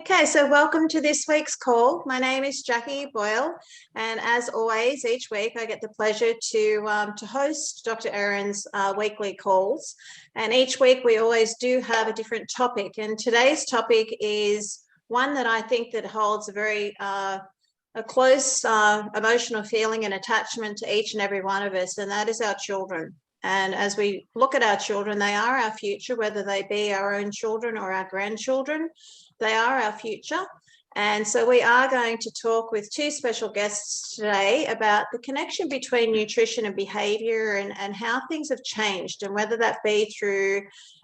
Okay, so welcome to this week's call. My name is Jackie Boyle, and as always, each week I get the pleasure to host Dr. Ahrens' weekly calls. And each week we always do have a different topic. And today's topic is one that I think that holds a very a close emotional feeling and attachment to each and every one of us, and that is our children. And as we look at our children, they are our future, whether they be our own children or our grandchildren. They are our future. And so we are going to talk with two special guests today about the connection between nutrition and behaviour and how things have changed, and whether that be through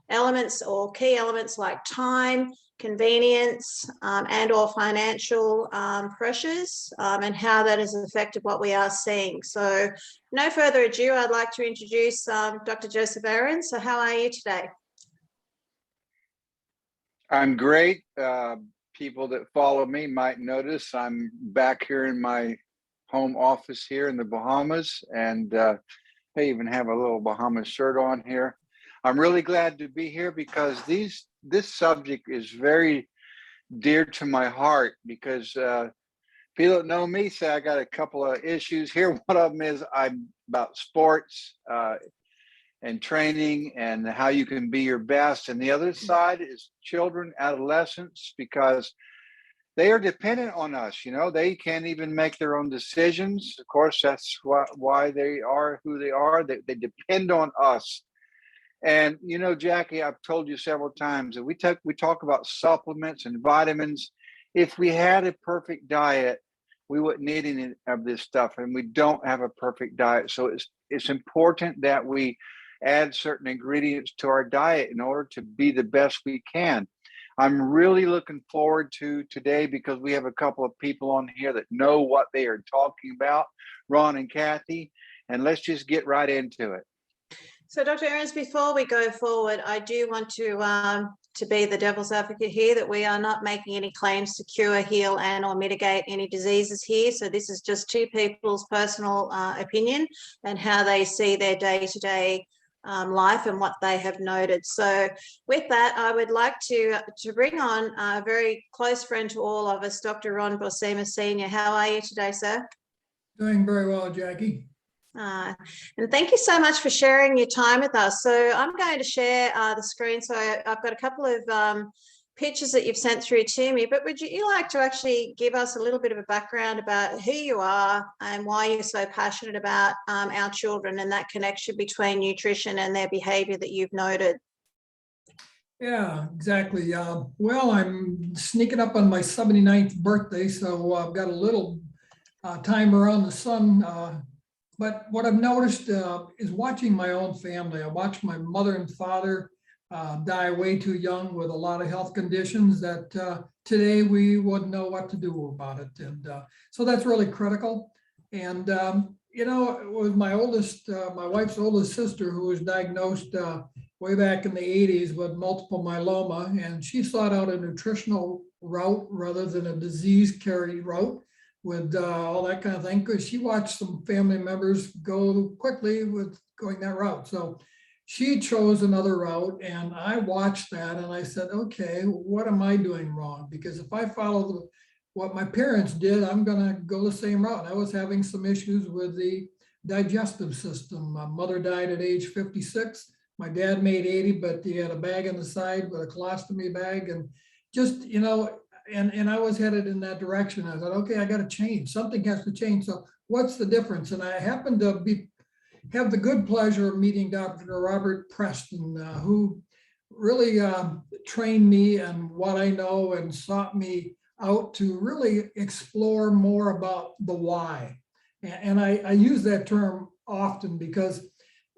elements or key elements like time, convenience, and or financial pressures, and how that has affected what we are seeing. So no further ado, I'd like to introduce Dr. Joseph Ahrens. So how are you today? I'm great. People that follow me might notice I'm back here in my home office here in the Bahamas, and I even have a little Bahamas shirt on here. I'm really glad to be here because this subject is very dear to my heart, because people that know me say I got a couple of issues here. One of them is I'm about sports and training and how you can be your best. And the other side is children, adolescents, because they are dependent on us. You know, they can't even make their own decisions. Of course, that's why they are who they are. They depend on us. And, you know, Jackie, I've told you several times that we talk about supplements and vitamins. If we had a perfect diet, we wouldn't need any of this stuff. And we don't have a perfect diet. So it's important that we add certain ingredients to our diet in order to be the best we can. I'm really looking forward to today because we have a couple of people on here that know what they are talking about, Ron and Cathy, and let's just get right into it. So Dr. Ahrens, before we go forward, I do want to be the devil's advocate here, that we are not making any claims to cure, heal, and or mitigate any diseases here. So this is just two people's personal opinion and how they see their day-to-day life and what they have noted. So with that, I would like to bring on a very close friend to all of us, Dr. Ron Boersema Snr. How are you today, sir? Doing very well, Jackie. And thank you so much for sharing your time with us. So I'm going to share the screen. So I've got a couple of pictures that you've sent through to me, but would you like to actually give us a little bit of a background about who you are and why you're so passionate about our children and that connection between nutrition and their behavior that you've noted? Yeah, exactly. Well, I'm sneaking up on my 79th birthday, so I've got a little time around the sun. But what I've noticed is watching my own family. I watched my mother and father die way too young with a lot of health conditions that today we wouldn't know what to do about it. And so that's really critical. And, you know, it was my wife's oldest sister who was diagnosed way back in the 80s with multiple myeloma. And she sought out a nutritional route rather than a disease carry route with all that kind of thing, because she watched some family members go quickly with going that route. So she chose another route, and I watched that and I said, okay, what am I doing wrong? Because if I follow what my parents did, I'm gonna go the same route. I was having some issues with the digestive system. My mother died at age 56. My dad made 80, but he had a bag on the side with a colostomy bag, and just, you know, and I was headed in that direction. I thought, okay, I got to change. Something has to change. So what's the difference? And I happened to have the good pleasure of meeting Dr. Robert Preston, who really trained me and what I know and sought me out to really explore more about the why. And I use that term often because,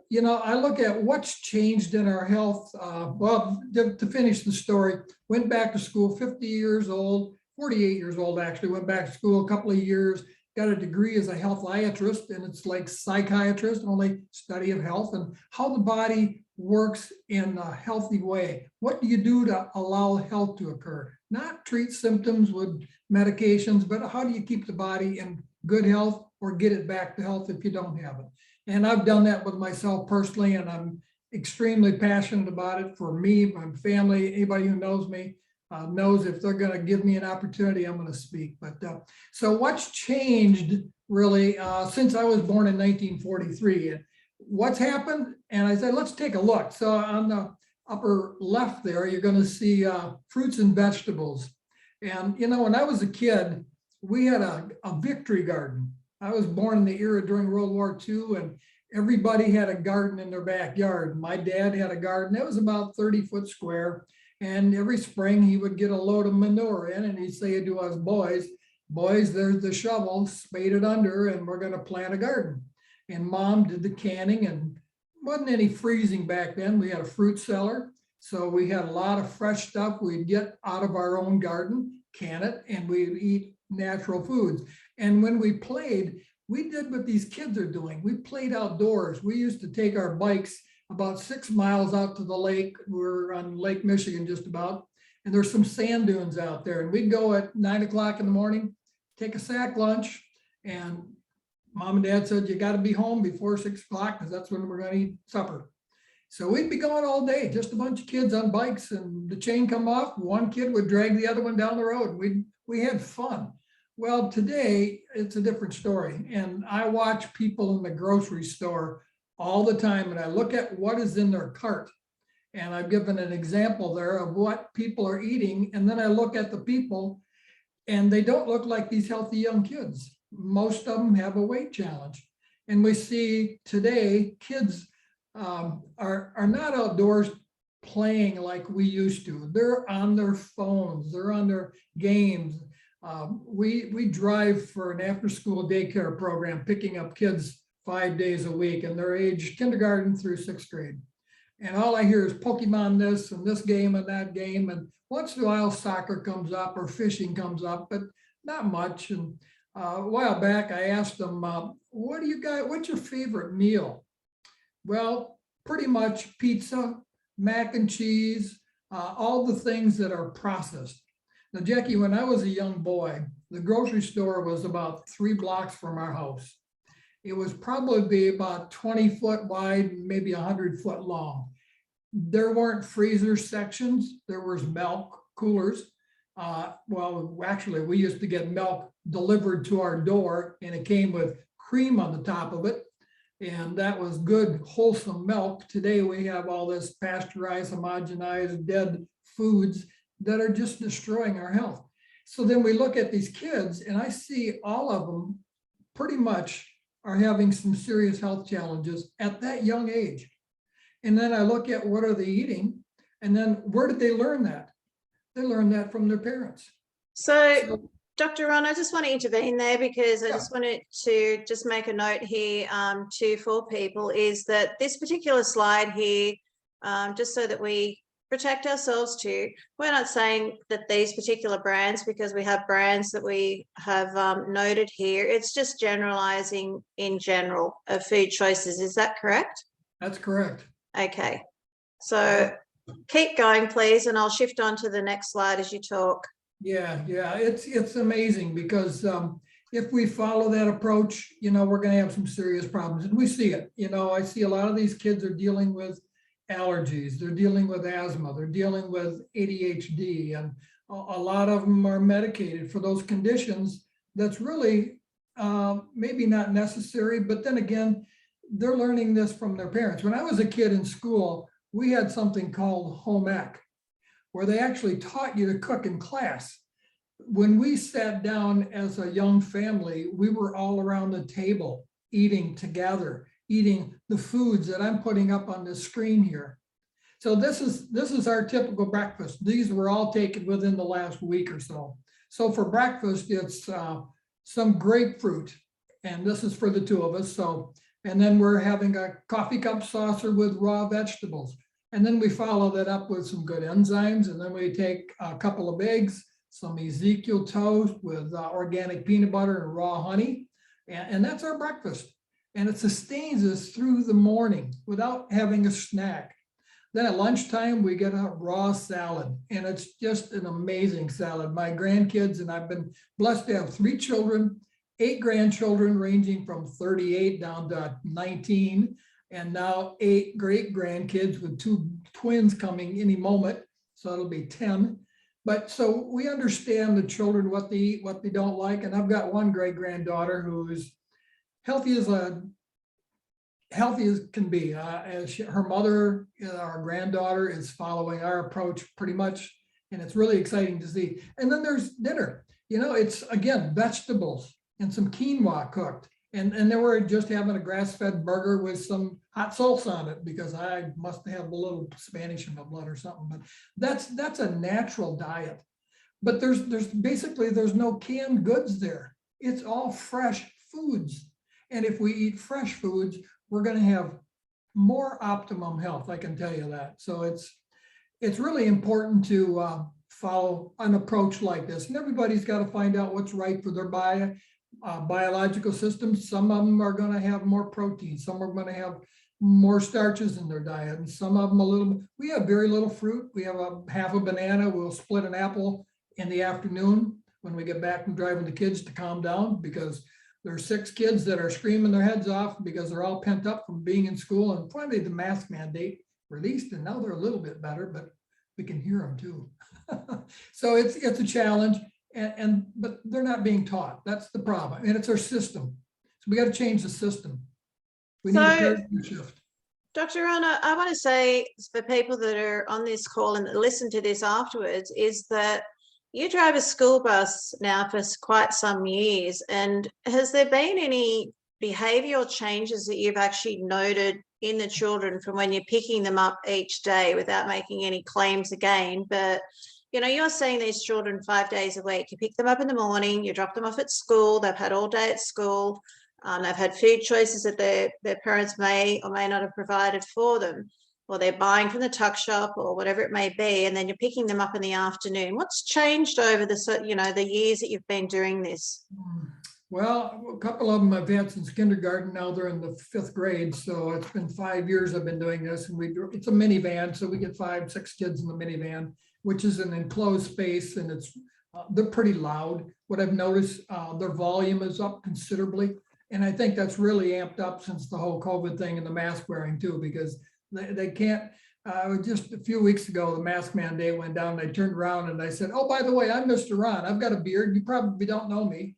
you know, I look at what's changed in our health. Well, to finish the story, went back to school, 50 years old, 48 years old, actually, went back to school a couple of years, got a degree as a health iatrist, and it's like psychiatrist, only study of health and how the body works in a healthy way. What do you do to allow health to occur? Not treat symptoms with medications, but how do you keep the body in good health or get it back to health if you don't have it? And I've done that with myself personally, and I'm extremely passionate about it for me, my family, anybody who knows me. knows if they're going to give me an opportunity, I'm going to speak. But so what's changed really since I was born in 1943? And what's happened? And I said, let's take a look. So on the upper left there, you're going to see fruits and vegetables. And, you know, when I was a kid, we had a victory garden. I was born in the era during World War II, and everybody had a garden in their backyard. My dad had a garden that was about 30-foot square. And every spring he would get a load of manure in, and he'd say to us boys, there's the shovel, spade it under, and we're going to plant a garden. And Mom did the canning, and wasn't any freezing back then. We had a fruit cellar. So we had a lot of fresh stuff we'd get out of our own garden, can it, and we'd eat natural foods. And when we played, we did what these kids are doing. We played outdoors. We used to take our bikes about 6 miles out to the lake. We're on Lake Michigan just about, and there's some sand dunes out there. And we'd go at 9 o'clock in the morning, take a sack lunch, and Mom and Dad said, you got to be home before 6 o'clock because that's when we're going to eat supper. So we'd be going all day, just a bunch of kids on bikes, and the chain come off. One kid would drag the other one down the road. We had fun. Well, today it's a different story. And I watch people in the grocery store all the time, and I look at what is in their cart. And I've given an example there of what people are eating. And then I look at the people, and they don't look like these healthy young kids. Most of them have a weight challenge. And we see today kids are not outdoors playing like we used to. They're on their phones, they're on their games. We drive for an after-school daycare program, picking up kids 5 days a week, and they're aged kindergarten through 6th grade. And all I hear is Pokemon this and this game and that game. And once in a while soccer comes up or fishing comes up, but not much. And a while back, I asked them, what do you guys, what's your favorite meal? Well, pretty much pizza, mac and cheese, all the things that are processed. Now, Jackie, when I was a young boy, the grocery store was about 3 blocks from our house. It was probably about 20 foot wide, maybe 100 foot long. There weren't freezer sections. There was milk coolers. Well, actually, we used to get milk delivered to our door, and it came with cream on the top of it. And that was good, wholesome milk. Today, we have all this pasteurized, homogenized, dead foods that are just destroying our health. So then we look at these kids, and I see all of them pretty much are having some serious health challenges at that young age. And then I look at what are they eating, and then where did they learn that? They learned that from their parents. So Dr. Ron, I just want to intervene there because I Yeah. just wanted to just make a note here for people is that this particular slide here, just so that we protect ourselves too, we're not saying that these particular brands, because we have brands that we have noted here, it's just generalizing in general of food choices. Is that correct? That's correct. Okay, so keep going, please, and I'll shift on to the next slide as you talk. Yeah, it's amazing because if we follow that approach, you know, we're going to have some serious problems, and we see it. You know, I see a lot of these kids are dealing with allergies, they're dealing with asthma, they're dealing with ADHD, and a lot of them are medicated for those conditions. That's really maybe not necessary, but then again, they're learning this from their parents. When I was a kid in school, we had something called home ec, where they actually taught you to cook in class. When we sat down as a young family, we were all around the table eating together, eating the foods that I'm putting up on the screen here. So this is our typical breakfast. These were all taken within the last week or so. So for breakfast, it's some grapefruit, and this is for the two of us. So, and then we're having a coffee cup saucer with raw vegetables. And then we follow that up with some good enzymes. And then we take a couple of eggs, some Ezekiel toast with organic peanut butter and raw honey. And that's our breakfast. And it sustains us through the morning without having a snack. Then at lunchtime, we get a raw salad, and it's just an amazing salad. My grandkids, and I've been blessed to have 3 children, 8 grandchildren ranging from 38 down to 19, and now 8 great grandkids with 2 twins coming any moment. So it'll be 10. But so we understand the children, what they eat, what they don't like. And I've got one great granddaughter who is healthy as can be. Her mother, our granddaughter, is following our approach pretty much, and it's really exciting to see. And then there's dinner. It's again vegetables and some quinoa cooked, and then we're just having a grass-fed burger with some hot salsa on it because I must have a little Spanish in my blood or something. But that's a natural diet. But there's basically no canned goods there. It's all fresh foods, and if we eat fresh foods, we're going to have more optimum health. I can tell you that. So it's really important to follow an approach like this. And everybody's got to find out what's right for their biological systems. Some of them are going to have more protein. Some are going to have more starches in their diet. And some of them we have very little fruit. We have half a banana. We'll split an apple in the afternoon when we get back from driving the kids to calm down, because there's 6 kids that are screaming their heads off because they're all pent up from being in school, and finally the mask mandate released, and now they're a little bit better, but we can hear them too. So it's a challenge, but they're not being taught. That's the problem, and it's our system. So we got to change the system. We need a paradigm shift. Dr. Rana, I want to say for people that are on this call and that listen to this afterwards is that you drive a school bus now for quite some years, and has there been any behavioural changes that you've actually noted in the children from when you're picking them up each day, without making any claims again? But you're seeing these children 5 days a week. You pick them up in the morning, you drop them off at school, they've had all day at school, they've had food choices that their parents may or may not have provided for them, or they're buying from the tuck shop or whatever it may be, and then you're picking them up in the afternoon. What's changed over the years that you've been doing this? Well, a couple of them I've had since kindergarten. Now they're in the 5th grade. So it's been 5 years I've been doing this, and it's a minivan. So we get 5, 6 kids in the minivan, which is an enclosed space, and they're pretty loud. What I've noticed, their volume is up considerably. And I think that's really amped up since the whole COVID thing and the mask wearing too, because they can't. Just a few weeks ago, the mask mandate went down, and I turned around and I said, "Oh, by the way, I'm Mr. Ron. I've got a beard. You probably don't know me."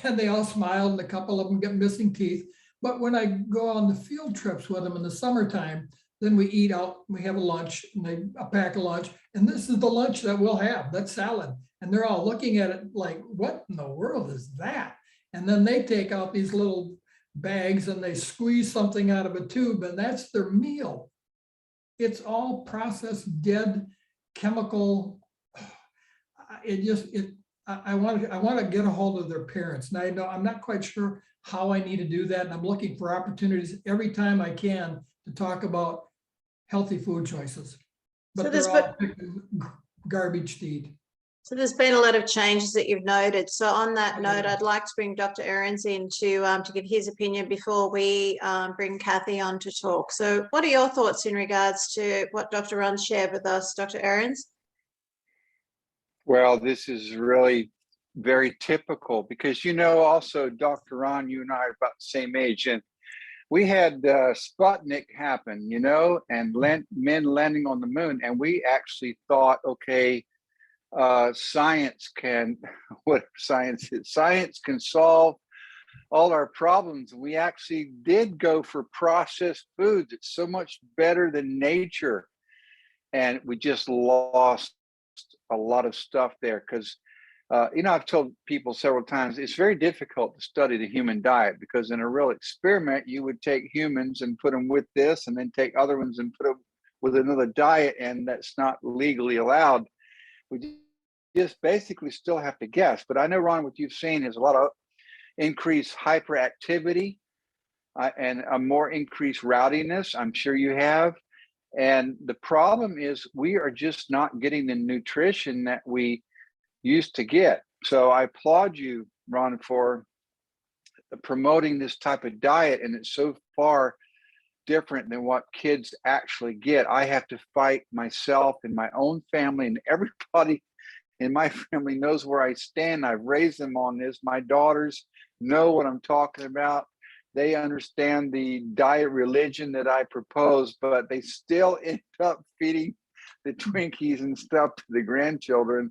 And they all smiled, and a couple of them get missing teeth. But when I go on the field trips with them in the summertime, then we eat out, we have a lunch, and a pack of lunch. And this is the lunch that we'll have, that's salad. And they're all looking at it like, what in the world is that? And then they take out these little bags and they squeeze something out of a tube, and that's their meal. It's all processed, dead, chemical. I want to get a hold of their parents. And I know I'm not quite sure how I need to do that. And I'm looking for opportunities every time I can to talk about healthy food choices. But so they're all garbage to eat. So there's been a lot of changes that you've noted. So on that note, I'd like to bring Dr. Ahrens in to give his opinion before we bring Cathy on to talk. So what are your thoughts in regards to what Dr. Ron shared with us, Dr. Ahrens? Well, this is really very typical because, also, Dr. Ron, you and I are about the same age. And we had Sputnik happen, and men landing on the moon. And we actually thought, okay, science can solve all our problems. We actually did go for processed foods. It's so much better than nature. And we just lost a lot of stuff there because, I've told people several times, it's very difficult to study the human diet because in a real experiment, you would take humans and put them with this and then take other ones and put them with another diet. And that's not legally allowed. We just basically still have to guess. But I know, Ron, what you've seen is a lot of increased hyperactivity and a more increased rowdiness. I'm sure you have. And the problem is we are just not getting the nutrition that we used to get. So I applaud you, Ron, for promoting this type of diet. And it's so far different than what kids actually get. I have to fight myself and my own family, and everybody in my family knows where I stand. I've raised them on this. My daughters know what I'm talking about. They understand the diet religion that I propose, but they still end up feeding the Twinkies and stuff to the grandchildren.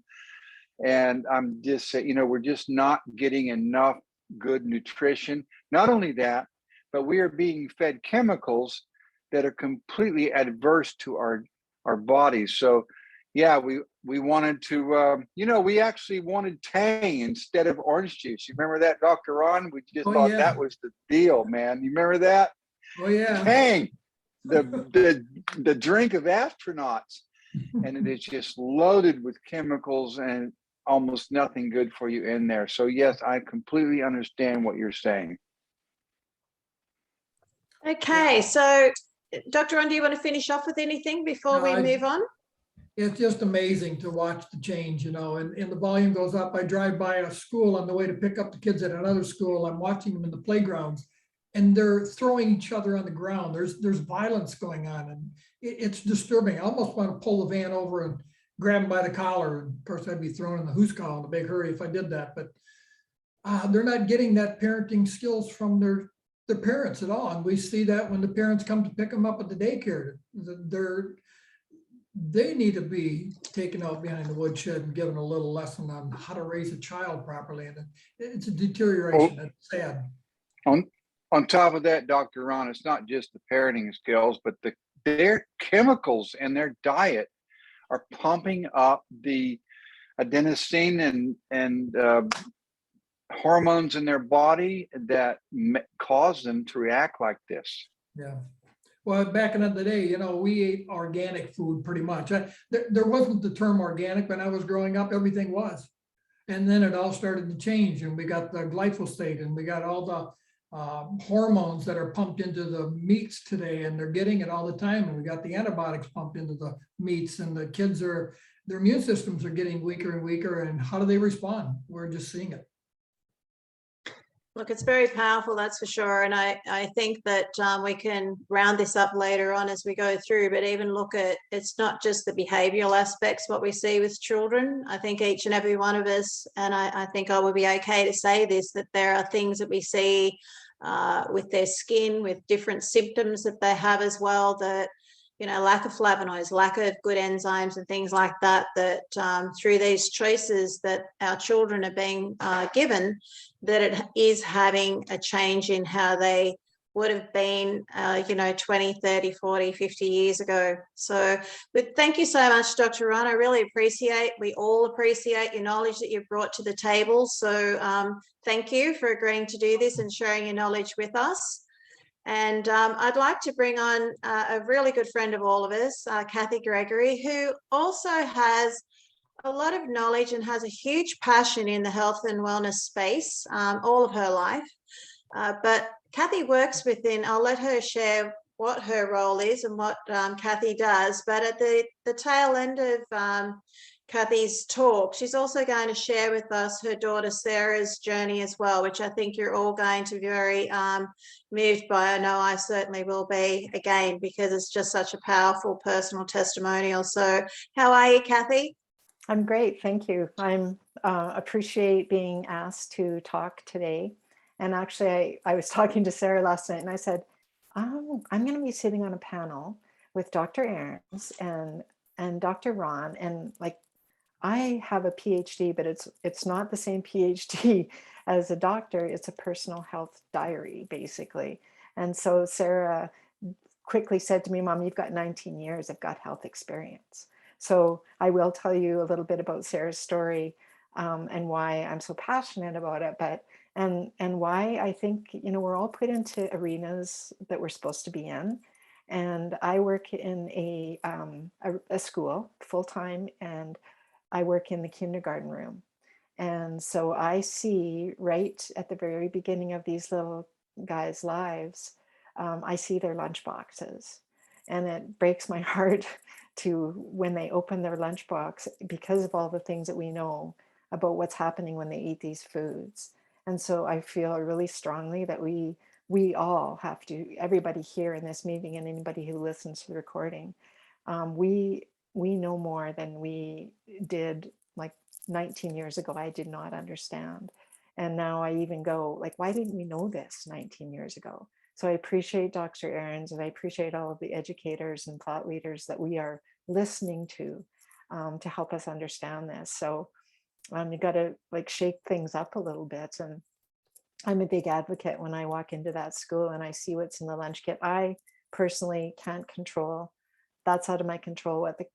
And I'm just saying, we're just not getting enough good nutrition. Not only that, but we are being fed chemicals that are completely adverse to our bodies. So yeah, we wanted to, we actually wanted Tang instead of orange juice. You remember that, Dr. Ron? We just thought that was the deal, man. You remember that? Oh yeah. Tang, the drink of astronauts. And it is just loaded with chemicals and almost nothing good for you in there. So yes, I completely understand what you're saying. Okay, so Dr. Ron, do you want to finish off with anything before we move on? It's just amazing to watch the change, and the volume goes up. I drive by a school on the way to pick up the kids at another school. I'm watching them in the playgrounds, and they're throwing each other on the ground. There's violence going on, and it's disturbing. I almost want to pull the van over and grab them by the collar. Of course, I'd be thrown in the who's call in a big hurry if I did that, but they're not getting that parenting skills from their parents at all. And we see that when the parents come to pick them up at the daycare. They need to be taken out behind the woodshed and given a little lesson on how to raise a child properly. And it's a deterioration. It's sad. On top of that, Dr. Ron, it's not just the parenting skills, but their chemicals in their diet are pumping up the adenosine and hormones in their body that cause them to react like this. Yeah. Well, back in the day, we ate organic food pretty much. There wasn't the term organic when I was growing up. Everything was. And then it all started to change. And we got the glyphosate and we got all the hormones that are pumped into the meats today. And they're getting it all the time. And we got the antibiotics pumped into the meats. And the kids their immune systems are getting weaker and weaker. And how do they respond? We're just seeing it. Look, it's very powerful, that's for sure. And I think that we can round this up later on as we go through, but even look at, it's not just the behavioral aspects, what we see with children. I think each and every one of us, and I think I would be okay to say this, that there are things that we see with their skin, with different symptoms that they have as well, that, lack of flavonoids, lack of good enzymes and things like that, that through these choices that our children are being given, that it is having a change in how they would have been, 20, 30, 40, 50 years ago. So thank you so much, Dr. Ron. I really we all appreciate your knowledge that you've brought to the table. So thank you for agreeing to do this and sharing your knowledge with us. And I'd like to bring on a really good friend of all of us, Cathy Gregory, who also has a lot of knowledge and has a huge passion in the health and wellness space all of her life. But Cathy works within, I'll let her share what her role is and what Cathy does. But at the tail end of Cathy's talk, she's also going to share with us her daughter Sarah's journey as well, which I think you're all going to be very moved by. I know I certainly will be, again, because it's just such a powerful personal testimonial. So how are you, Cathy? I'm great, thank you. I'm appreciate being asked to talk today. And actually, I was talking to Sarah last night and I said, I'm going to be sitting on a panel with Dr. Ahrens and Dr. Ron, and I have a PhD, but it's not the same PhD as a doctor. It's a personal health diary, basically. And so Sarah quickly said to me, Mom, you've got 19 years of gut health experience. So I will tell you a little bit about Sarah's story and why I'm so passionate about it, and why I think, we're all put into arenas that we're supposed to be in. And I work in a school full-time, and I work in the kindergarten room. And so I see right at the very beginning of these little guys' lives, I see their lunch boxes. And it breaks my heart to when they open their lunchbox, because of all the things that we know about what's happening when they eat these foods. And so I feel really strongly that we all have to, everybody here in this meeting and anybody who listens to the recording, we know more than we did 19 years ago. I did not understand. And now I even go why didn't we know this 19 years ago? So I appreciate Dr. Ahrens, and I appreciate all of the educators and thought leaders that we are listening to help us understand this. So you got to like shake things up a little bit. And I'm a big advocate when I walk into that school and I see what's in the lunch kit. I personally can't control. That's out of my control what the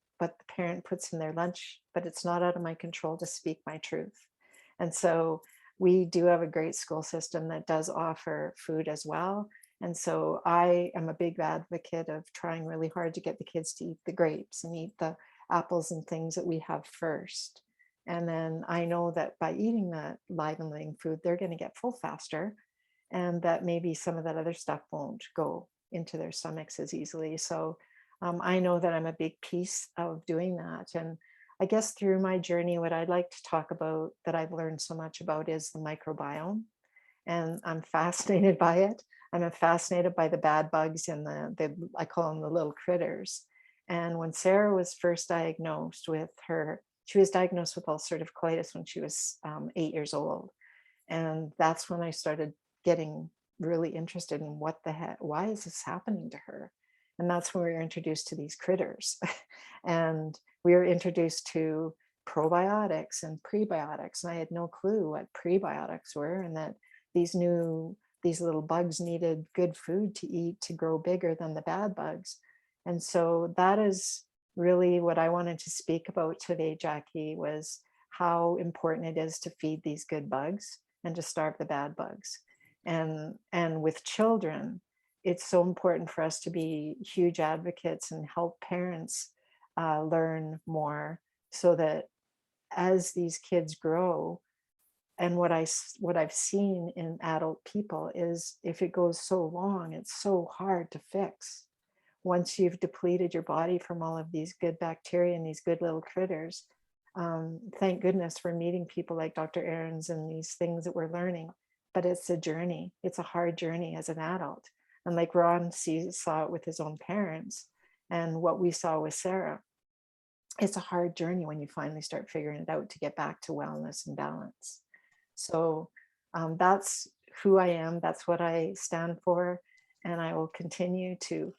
parent puts in their lunch, but it's not out of my control to speak my truth. And so we do have a great school system that does offer food as well. And so I am a big advocate of trying really hard to get the kids to eat the grapes and eat the apples and things that we have first. And then I know that by eating that live and living food, they're going to get full faster, and that maybe some of that other stuff won't go into their stomachs as easily. So I know that I'm a big piece of doing that. And I guess through my journey, what I'd like to talk about that I've learned so much about is the microbiome. And I'm fascinated by it. I'm fascinated by the bad bugs and the I call them the little critters. And when Sarah was first diagnosed with she was diagnosed with ulcerative colitis when she was 8 years old. And that's when I started getting really interested in what the heck, why is this happening to her? And that's when we were introduced to these critters. And we were introduced to probiotics and prebiotics. And I had no clue what prebiotics were, and that these little bugs needed good food to eat to grow bigger than the bad bugs. And so that is really what I wanted to speak about today, Jackie, was how important it is to feed these good bugs and to starve the bad bugs. And with children, it's so important for us to be huge advocates and help parents learn more, so that as these kids grow, and what I've seen in adult people is if it goes so long, it's so hard to fix. Once you've depleted your body from all of these good bacteria and these good little critters, thank goodness for meeting people like Dr. Ahrens and these things that we're learning. But it's a journey. It's a hard journey as an adult. And like Ron saw it with his own parents, and what we saw with Sarah, it's a hard journey when you finally start figuring it out to get back to wellness and balance. So that's who I am. That's what I stand for. And I will continue to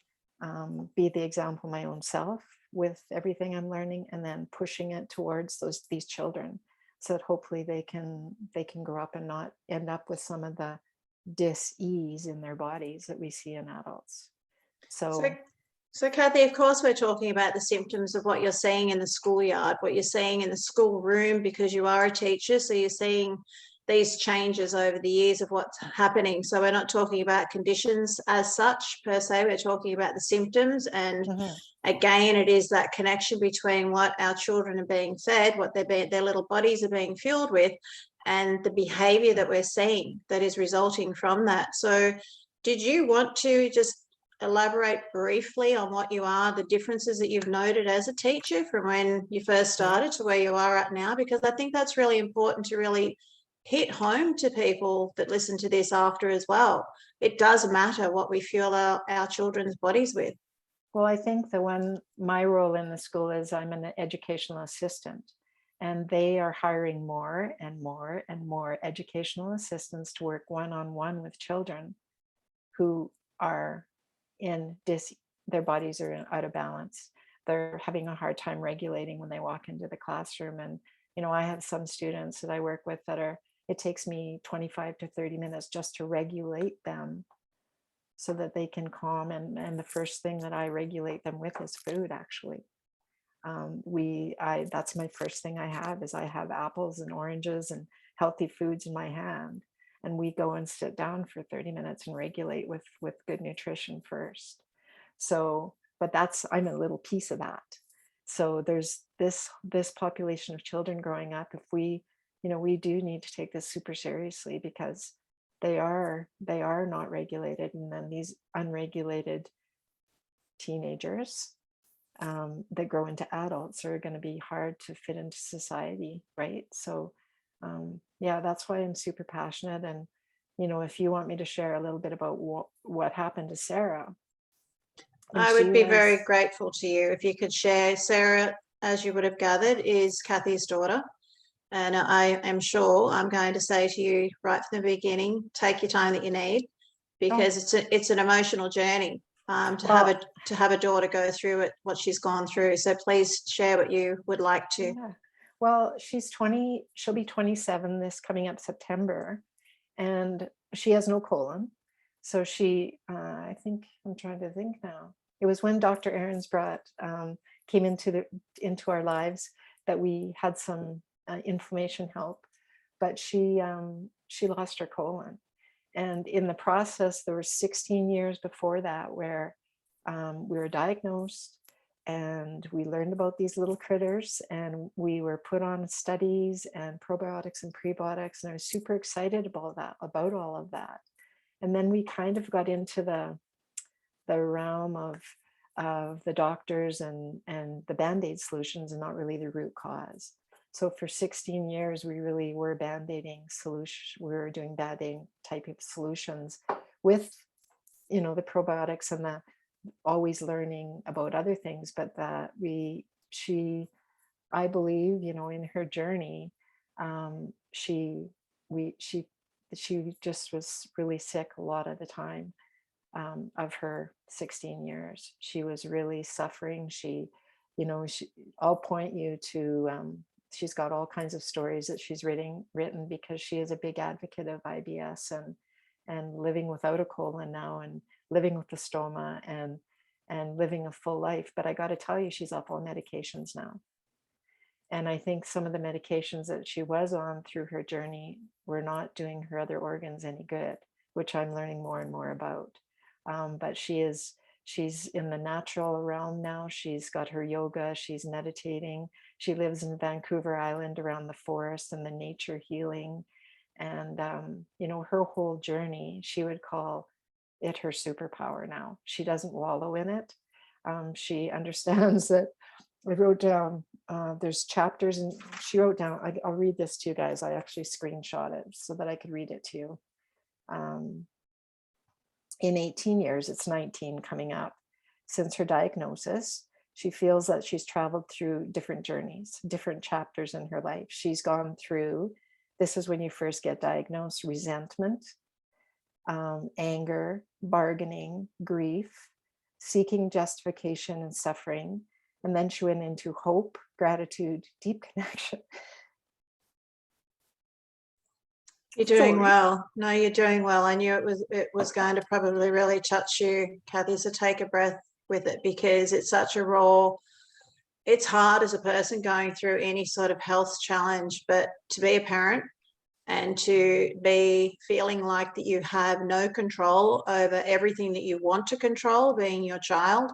be the example of my own self with everything I'm learning, and then pushing it towards these children, so that hopefully they can grow up and not end up with some of the dis-ease in their bodies that we see in adults. So Cathy, of course, we're talking about the symptoms of what you're seeing in the schoolyard, what you're seeing in the schoolroom, because you are a teacher. So you're seeing these changes over the years of what's happening. So we're not talking about conditions as such per se, we're talking about the symptoms. And again, it is that connection between what our children are being fed, what their little bodies are being filled with, and the behavior that we're seeing that is resulting from that. So did you want to just elaborate briefly on the differences that you've noted as a teacher from when you first started to where you are at now? Because I think that's really important to really hit home to people that listen to this after as well. It does matter what we fuel our children's bodies with. Well, I think my role in the school is I'm an educational assistant, and they are hiring more and more and more educational assistants to work one-on-one with children who are their bodies are out of balance. They're having a hard time regulating when they walk into the classroom. And, I have some students that I work with that it takes me 25 to 30 minutes just to regulate them so that they can calm. And the first thing that I regulate them with is food, actually. That's my first thing I have apples and oranges and healthy foods in my hand. And we go and sit down for 30 minutes and regulate with good nutrition first. So, but I'm a little piece of that. So there's this population of children growing up. If we do need to take this super seriously, because they are not regulated. And then these unregulated teenagers that grow into adults are going to be hard to fit into society, right? So that's why I'm super passionate. And if you want me to share a little bit about what happened to Sarah, I would be very grateful to you if you could share. Sarah, as you would have gathered, is Cathy's daughter. And I am sure I'm going to say to you right from the beginning, take your time that you need, because it's an emotional journey. to have a daughter go through it, what she's gone through. So please share what you would like to. Yeah. Well, she's 20, she'll be 27 this coming up September, and she has no colon. So she, I think, I'm trying to think now. It was when Dr. Ahrens came into our lives that we had some inflammation help, but she lost her colon. And in the process, there were 16 years before that where we were diagnosed and we learned about these little critters, and we were put on studies and probiotics and prebiotics. And I was super excited about all of that. And then we kind of got into the realm of the doctors and the Band-Aid solutions, and not really the root cause. So for 16 years, we really were band-aiding solutions. We were doing band-aid type of solutions with, the probiotics and the always learning about other things. But that I believe, in her journey, she just was really sick a lot of the time. Of her 16 years, she was really suffering. I'll point you to, she's got all kinds of stories that she's written because she is a big advocate of IBS and living without a colon now, and living with the stoma and living a full life. But I got to tell you, she's off all medications now. And I think some of the medications that she was on through her journey were not doing her other organs any good, which I'm learning more and more about. But she's in the natural realm now. She's got her yoga, she's meditating. She lives in Vancouver Island around the forest and the nature healing. And, her whole journey, she would call it her superpower now. She doesn't wallow in it. She understands that. I wrote down, there's chapters, and she wrote down, I'll read this to you guys. I actually screenshot it so that I could read it to you. In 18 years, it's 19 coming up, since her diagnosis, she feels that she's traveled through different journeys, different chapters in her life. She's gone through, this is when you first get diagnosed, resentment, anger, bargaining, grief, seeking justification and suffering. And then she went into hope, gratitude, deep connection. You're doing well. No, you're doing well. I knew it was going to probably really touch you, Cathy, so take a breath with it, because it's such a raw, it's hard as a person going through any sort of health challenge, but to be a parent and to be feeling like that you have no control over everything that you want to control, being your child,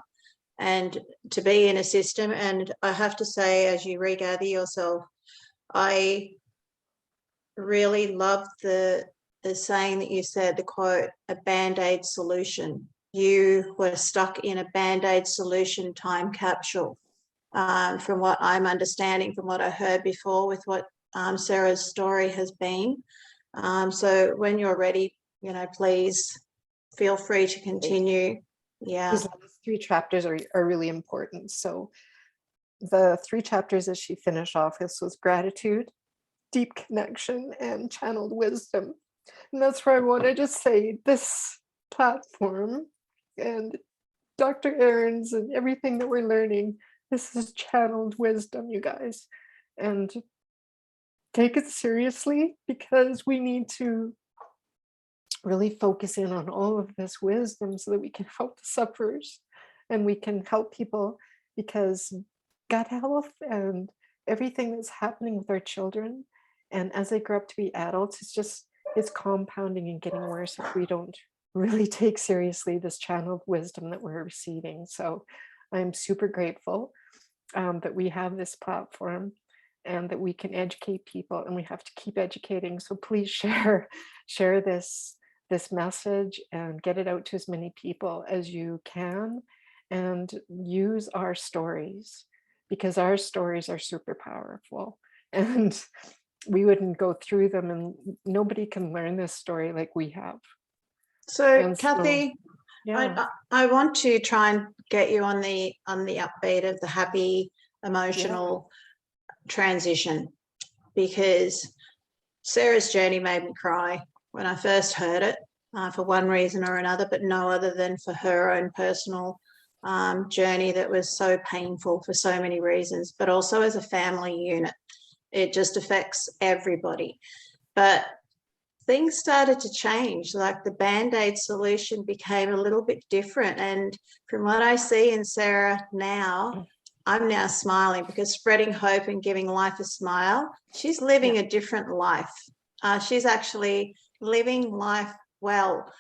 and to be in a system. And I have to say, as you regather yourself, I really love the saying that you said, the quote, a Band-Aid solution. You were stuck in a Band-Aid solution time capsule, from what I'm understanding, from what I heard before with what Sarah's story has been. So when you're ready, please feel free to continue. Yeah. These last 3 chapters are really important. So the 3 chapters that she finished off, this was gratitude, deep connection, and channeled wisdom. And that's where I wanted to say this platform and Dr. Ahrens and everything that we're learning, this is channeled wisdom, you guys. And take it seriously, because we need to really focus in on all of this wisdom so that we can help the sufferers and we can help people, because gut health and everything that's happening with our children, and as they grow up to be adults, it's compounding and getting worse if we don't really take seriously this channel of wisdom that we're receiving. So I'm super grateful that we have this platform and that we can educate people, and we have to keep educating. So please share this message and get it out to as many people as you can, and use our stories, because our stories are super powerful, and we wouldn't go through them, and nobody can learn this story like we have. So Cathy, yeah. I want to try and get you on the upbeat of the happy emotional transition, because Sarah's journey made me cry when I first heard it. for one reason or another, but no other than for her own personal journey that was so painful for so many reasons, but also as a family unit. It just affects everybody. But things started to change, like the Band-Aid solution became a little bit different. And from what I see in Sarah now, I'm now smiling, because spreading hope and giving life a smile, she's living a different life. She's actually living life well.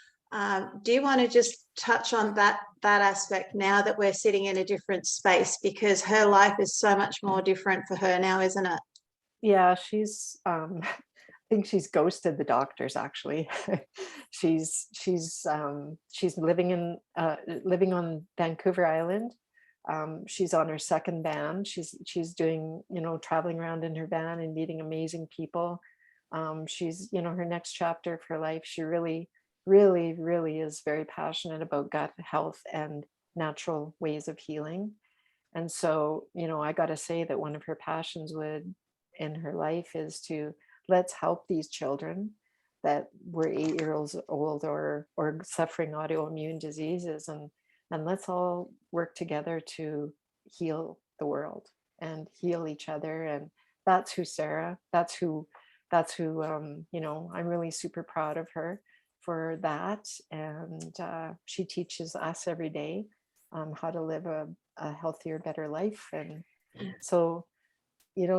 Do you want to just touch on that aspect now that we're sitting in a different space, because her life is so much more different for her now, isn't it? Yeah, she's I think she's ghosted the doctors, actually. she's living on Vancouver Island. She's on her second van. She's doing, traveling around in her van and meeting amazing people. She's, her next chapter of her life, she really, really, really is very passionate about gut health and natural ways of healing. And so, I got to say that one of her passions in her life is to let's help these children that were 8 years old or suffering autoimmune diseases, and let's all work together to heal the world and heal each other. And that's who Sarah, that's who I'm really super proud of her for that. And she teaches us every day how to live a healthier, better life. And so,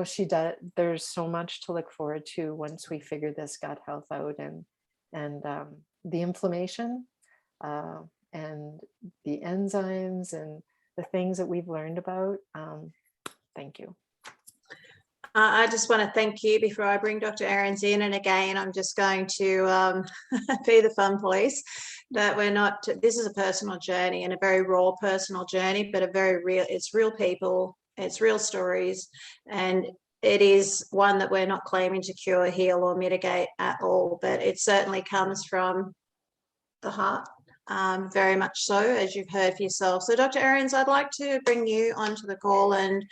she does, there's so much to look forward to once we figure this gut health out, and the inflammation and the enzymes and the things that we've learned about. Thank you. I just want to thank you before I bring Dr. Ahrens in. And again, I'm just going to be the fun police, that we're not, this is a personal journey, and a very raw personal journey, but a very real, it's real people, it's real stories, and it is one that we're not claiming to cure, heal, or mitigate at all, but it certainly comes from the heart. Very much so, as you've heard for yourself. So Dr. Ahrens, I'd like to bring you onto the call, and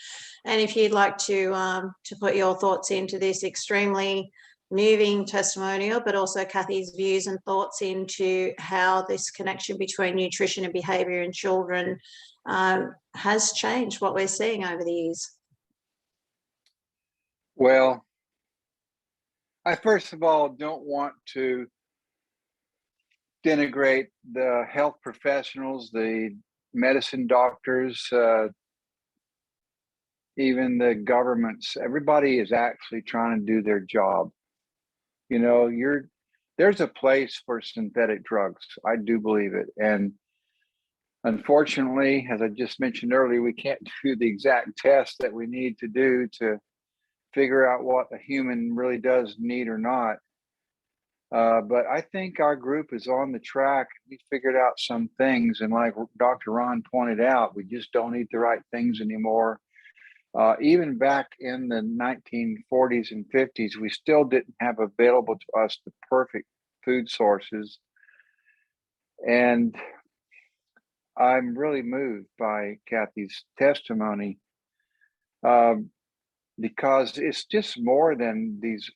if you'd like to put your thoughts into this extremely moving testimonial, but also Cathy's views and thoughts into how this connection between nutrition and behaviour in children has changed what we're seeing over the years. Well, I first of all don't want to denigrate the health professionals, the medicine doctors, even the governments. Everybody is actually trying to do their job. There's a place for synthetic drugs. I do believe it. And unfortunately, as I just mentioned earlier, we can't do the exact test that we need to do to figure out what a human really does need or not. But I think our group is on the track. We figured out some things, and like Dr. Ron pointed out, we just don't eat the right things anymore. Even back in the 1940s and 50s, we still didn't have available to us the perfect food sources. And I'm really moved by Cathy's testimony, because it's just more than these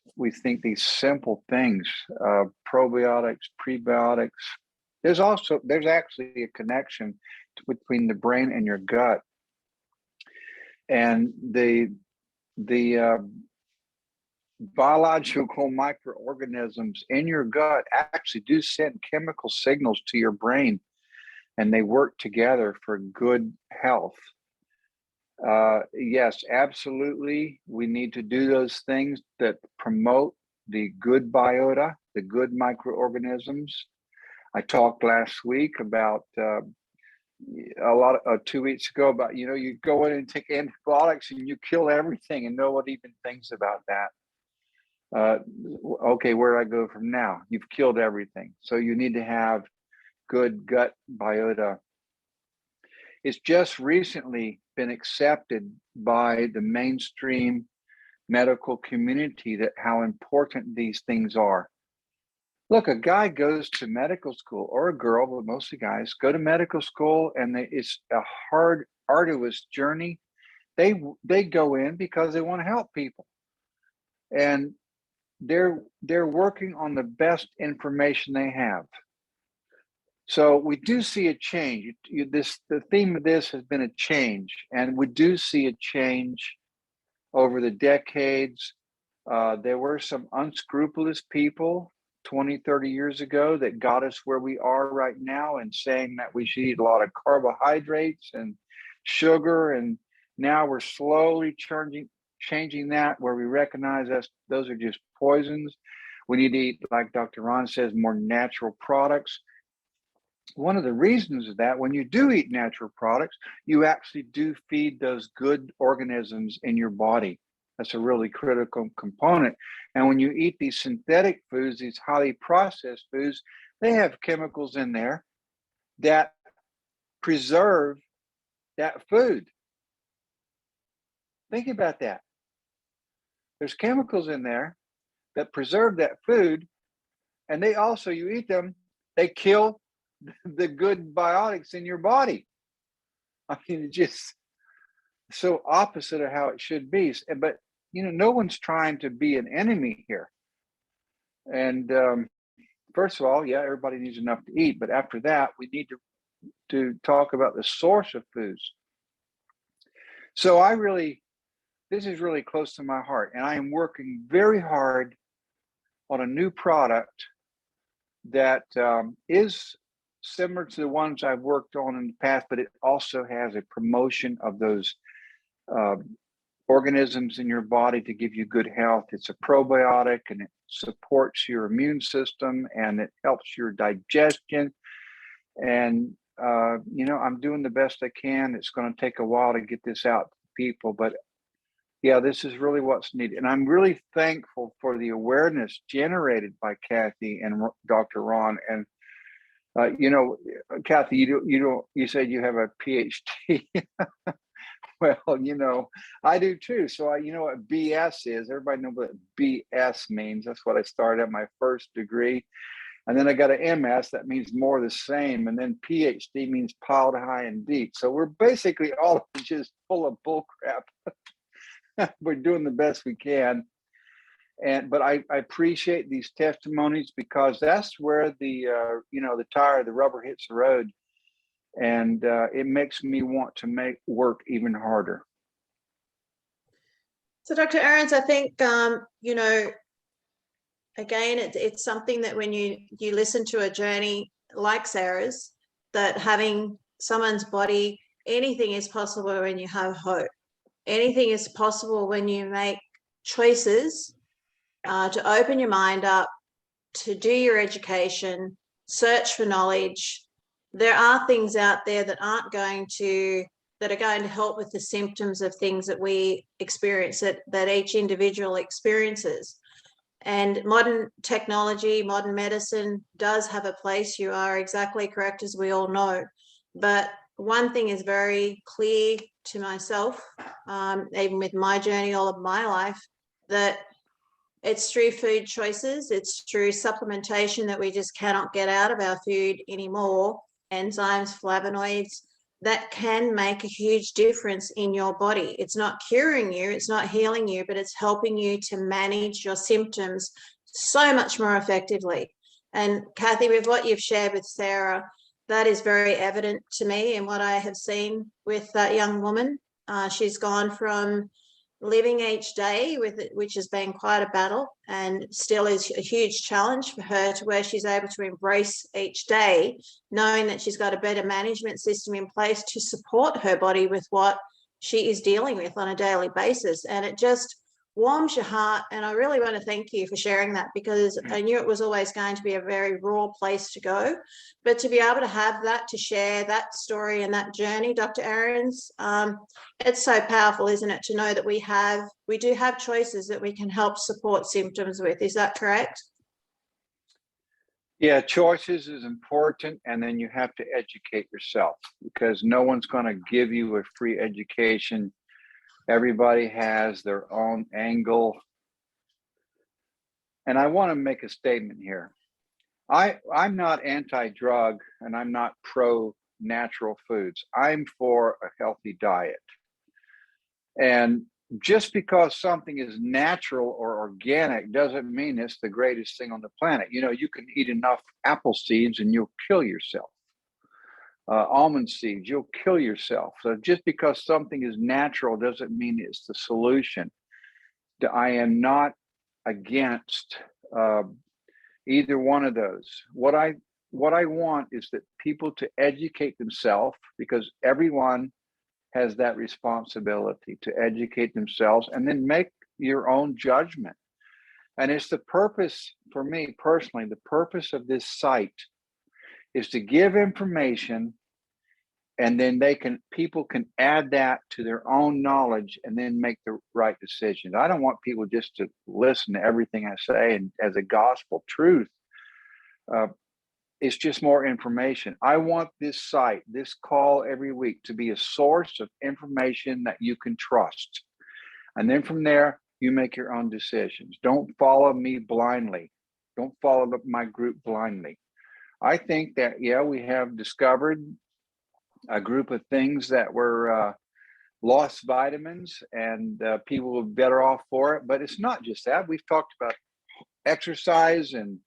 simple things, probiotics, prebiotics. There's actually a connection between the brain and your gut. And the biological microorganisms in your gut actually do send chemical signals to your brain, and they work together for good health. Yes, absolutely. We need to do those things that promote the good biota, the good microorganisms. I talked last week about 2 weeks ago about, you go in and take antibiotics and you kill everything, and nobody even thinks about that. Okay, where do I go from now? You've killed everything. So you need to have good gut biota. It's just recently been accepted by the mainstream medical community that how important these things are. Look, a guy goes to medical school, or a girl, but mostly guys go to medical school, and it's a hard, arduous journey. They go in because they want to help people, and they're working on the best information they have. So we do see a change. The theme of this has been a change, and we do see a change over the decades. There were some unscrupulous people 20, 30 years ago that got us where we are right now, and saying that we should eat a lot of carbohydrates and sugar. And now we're slowly changing that, where we recognize that those are just poisons. We need to eat, like Dr. Ron says, more natural products. One of the reasons is that when you do eat natural products, you actually do feed those good organisms in your body. That's a really critical component. And when you eat these synthetic foods, these highly processed foods, they have chemicals in there that preserve that food. Think about that. There's chemicals in there that preserve that food, and they also, you eat them, they kill the good biotics in your body. I mean, it's just so opposite of how it should be. But no one's trying to be an enemy here. And first of all, yeah, everybody needs enough to eat. But after that, we need to talk about the source of foods. So this is really close to my heart, and I am working very hard on a new product that is similar to the ones I've worked on in the past, but it also has a promotion of those organisms in your body to give you good health. It's a probiotic, and it supports your immune system, and it helps your digestion. And I'm doing the best I can. It's going to take a while to get this out to people, but yeah, this is really what's needed. And I'm really thankful for the awareness generated by Cathy and Dr. Ron. And Cathy, you said you have a PhD. Well, I do too. So you know what BS is. Everybody knows what BS means. That's what I started at my first degree. And then I got an MS, that means more the same. And then PhD means piled high and deep. So we're basically all just full of bull crap. We're doing the best we can. But I appreciate these testimonies, because that's where the rubber hits the road. And it makes me want to make work even harder. So Dr. Ahrens, I think, again, it's something that when you listen to a journey like Sarah's, that having someone's body, anything is possible when you have hope. Anything is possible when you make choices to open your mind up, to do your education, search for knowledge. There are things out there that are going to help with the symptoms of things that we experience, that each individual experiences. And modern technology, modern medicine does have a place. You are exactly correct, as we all know. But one thing is very clear to myself, even with my journey all of my life, that it's through food choices, it's through supplementation that we just cannot get out of our food anymore, enzymes, flavonoids, that can make a huge difference in your body. It's not curing you, it's not healing you, but it's helping you to manage your symptoms so much more effectively. And Cathy, with what you've shared with Sarah, that is very evident to me in what I have seen with that young woman. She's gone from living each day with it, which has been quite a battle and still is a huge challenge for her, to where she's able to embrace each day, knowing that she's got a better management system in place to support her body with what she is dealing with on a daily basis. And it just warms your heart. And I really want to thank you for sharing that, because I knew it was always going to be a very raw place to go, but to be able to have that, to share that story and that journey, Dr. Ahrens, it's so powerful, isn't it, to know that we do have choices that we can help support symptoms with. Is that correct? Yeah, choices is important, and then you have to educate yourself, because no one's going to give you a free education. Everybody has their own angle. And I want to make a statement here. I'm not anti-drug, and I'm not pro-natural foods. I'm for a healthy diet. And just because something is natural or organic doesn't mean it's the greatest thing on the planet. You know, you can eat enough apple seeds and you'll kill yourself. Almond seeds, you'll kill yourself. So just because something is natural doesn't mean it's the solution. I am not against either one of those. What I want is that people to educate themselves, because everyone has that responsibility to educate themselves and then make your own judgment. And it's the purpose, for me personally, the purpose of this site is to give information, and then people can add that to their own knowledge and then make the right decisions. I don't want people just to listen to everything I say and as a gospel truth. It's just more information. I want this site, this call every week, to be a source of information that you can trust. And then from there, you make your own decisions. Don't follow me blindly. Don't follow my group blindly. I think that, yeah, we have discovered a group of things that were lost vitamins, and people were better off for it. But it's not just that. We've talked about exercise and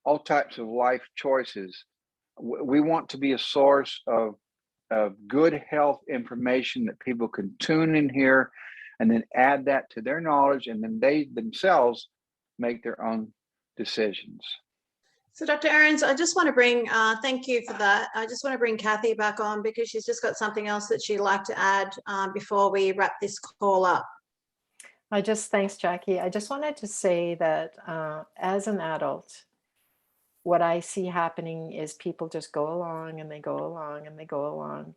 all types of life choices. We want to be a source of good health information that people can tune in here and then add that to their knowledge, and then they themselves make their own decisions. So Dr. Ahrens, I just want to bring, thank you for that. I just want to bring Cathy back on because she's just got something else that she'd like to add before we wrap this call up. Thanks, Jackie. I just wanted to say that as an adult, what I see happening is people just go along and they go along and they go along,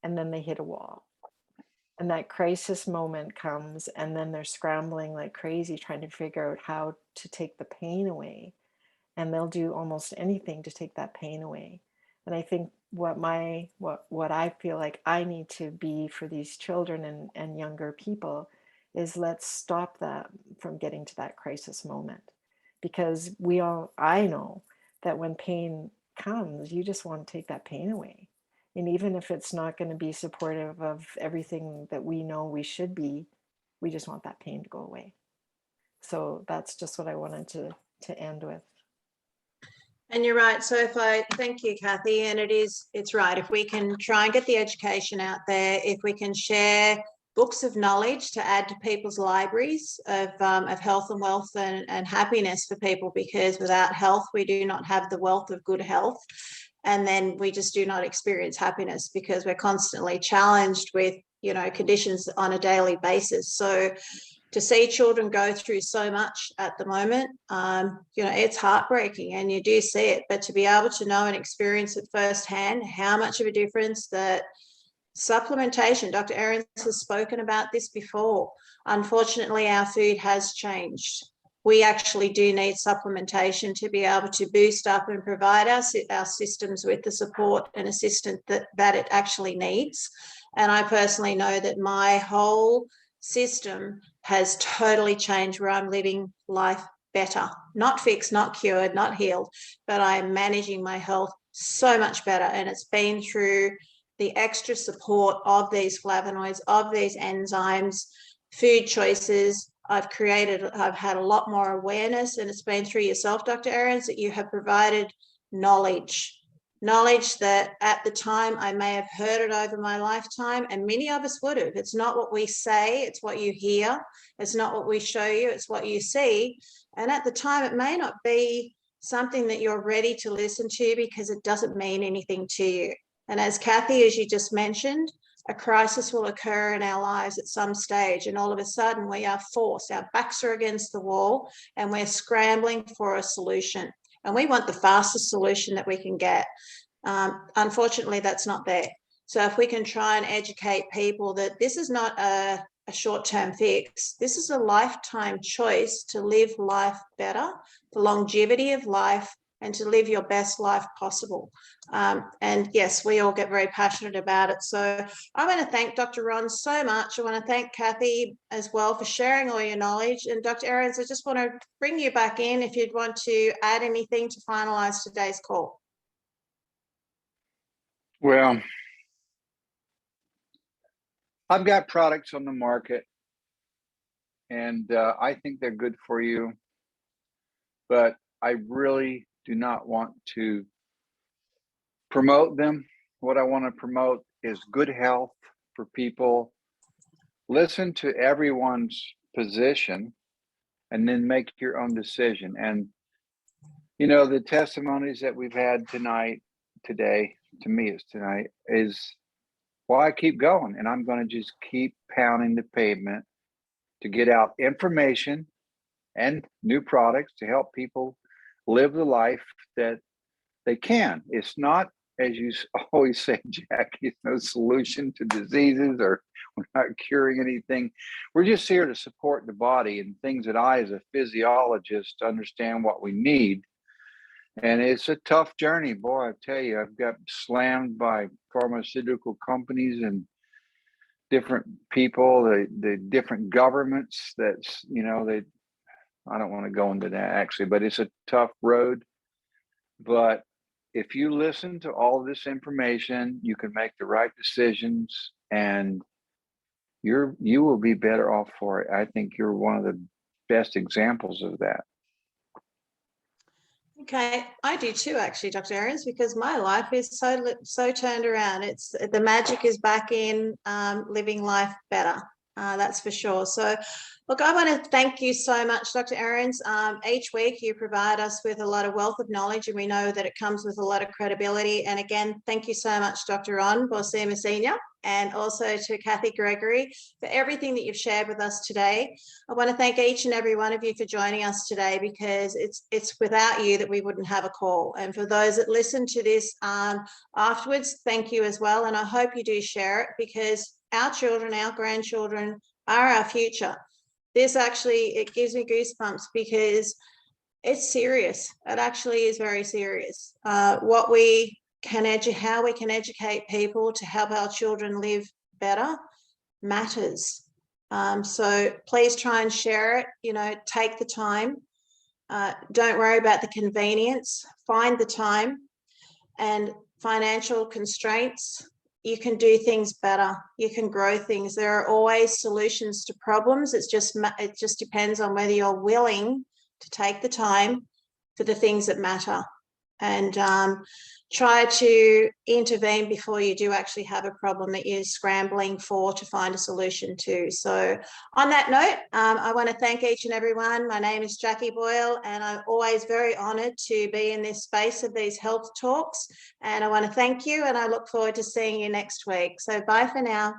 and then they hit a wall. And that crisis moment comes, and then they're scrambling like crazy trying to figure out how to take the pain away. And they'll do almost anything to take that pain away. And I think what I feel like I need to be for these children and younger people is, let's stop that from getting to that crisis moment. Because I know that when pain comes, you just want to take that pain away. And even if it's not going to be supportive of everything that we know we should be, we just want that pain to go away. So that's just what I wanted to end with. And you're right. So thank you, Cathy. And it's right. If we can try and get the education out there, if we can share books of knowledge to add to people's libraries of health and wealth and happiness for people, because without health, we do not have the wealth of good health. And then we just do not experience happiness because we're constantly challenged with, conditions on a daily basis. So to see children go through so much at the moment, it's heartbreaking, and you do see it. But to be able to know and experience it firsthand, how much of a difference that supplementation, Dr. Ahrens has spoken about this before. Unfortunately, our food has changed. We actually do need supplementation to be able to boost up and provide our systems with the support and assistance that it actually needs. And I personally know that my whole system has totally changed, where I'm living life better, not fixed, not cured, not healed, but I'm managing my health so much better. And it's been through the extra support of these flavonoids, of these enzymes, food choices. I've had a lot more awareness, and it's been through yourself, Dr. Ahrens, that you have provided knowledge that at the time I may have heard it over my lifetime, and many of us would have. It's not what we say, it's what you hear. It's not what we show you, it's what you see. And at the time, it may not be something that you're ready to listen to because it doesn't mean anything to you. And as Cathy, as you just mentioned, a crisis will occur in our lives at some stage, and all of a sudden we are forced, our backs are against the wall, and we're scrambling for a solution. And we want the fastest solution that we can get. Unfortunately, that's not there. So if we can try and educate people that this is not a short-term fix, this is a lifetime choice to live life better, the longevity of life, and to live your best life possible. And yes, we all get very passionate about it. So I want to thank Dr. Ron so much. I want to thank Cathy as well for sharing all your knowledge. And Dr. Ahrens, I just want to bring you back in if you'd want to add anything to finalize today's call. Well, I've got products on the market and I think they're good for you, but I really do not want to promote them. What I want to promote is good health for people. Listen to everyone's position and then make your own decision. And, you know, the testimonies that we've had today, to me it's tonight, is why I keep going. And I'm going to just keep pounding the pavement to get out information and new products to help people live the life that they can. It's not, as you always say, Jackie, it's no solution to diseases, or we're not curing anything. We're just here to support the body and things that I, as a physiologist, understand what we need. And it's a tough journey, boy. I tell you, I've got slammed by pharmaceutical companies and different people, the different governments. That's, you know, I don't want to go into that actually, but it's a tough road. But if you listen to all this information, you can make the right decisions, and you will be better off for it. I think you're one of the best examples of that. Okay, I do too, actually, Dr. Ahrens, because my life is so turned around. It's the magic is back in living life better. That's for sure. So, look, I want to thank you so much, Dr. Ahrens. Each week you provide us with a lot of wealth of knowledge, and we know that it comes with a lot of credibility. And again, thank you so much, Dr. Boersema Snr, and also to Cathy Gregory for everything that you've shared with us today. I want to thank each and every one of you for joining us today, because it's without you that we wouldn't have a call. And for those that listen to this afterwards, thank you as well. And I hope you do share it, because our children, our grandchildren are our future. This actually, it gives me goosebumps, because it's serious. It actually is very serious. How we can educate people to help our children live better matters. So please try and share it. You know, take the time. Don't worry about the convenience. Find the time. And financial constraints, you can do things better. You can grow things. There are always solutions to problems. It just depends on whether you're willing to take the time for the things that matter, and try to intervene before you do actually have a problem that you're scrambling to find a solution to. So on that note, I want to thank each and everyone. My name is Jackie Boyle, and I'm always very honoured to be in this space of these health talks. And I want to thank you, and I look forward to seeing you next week. So bye for now.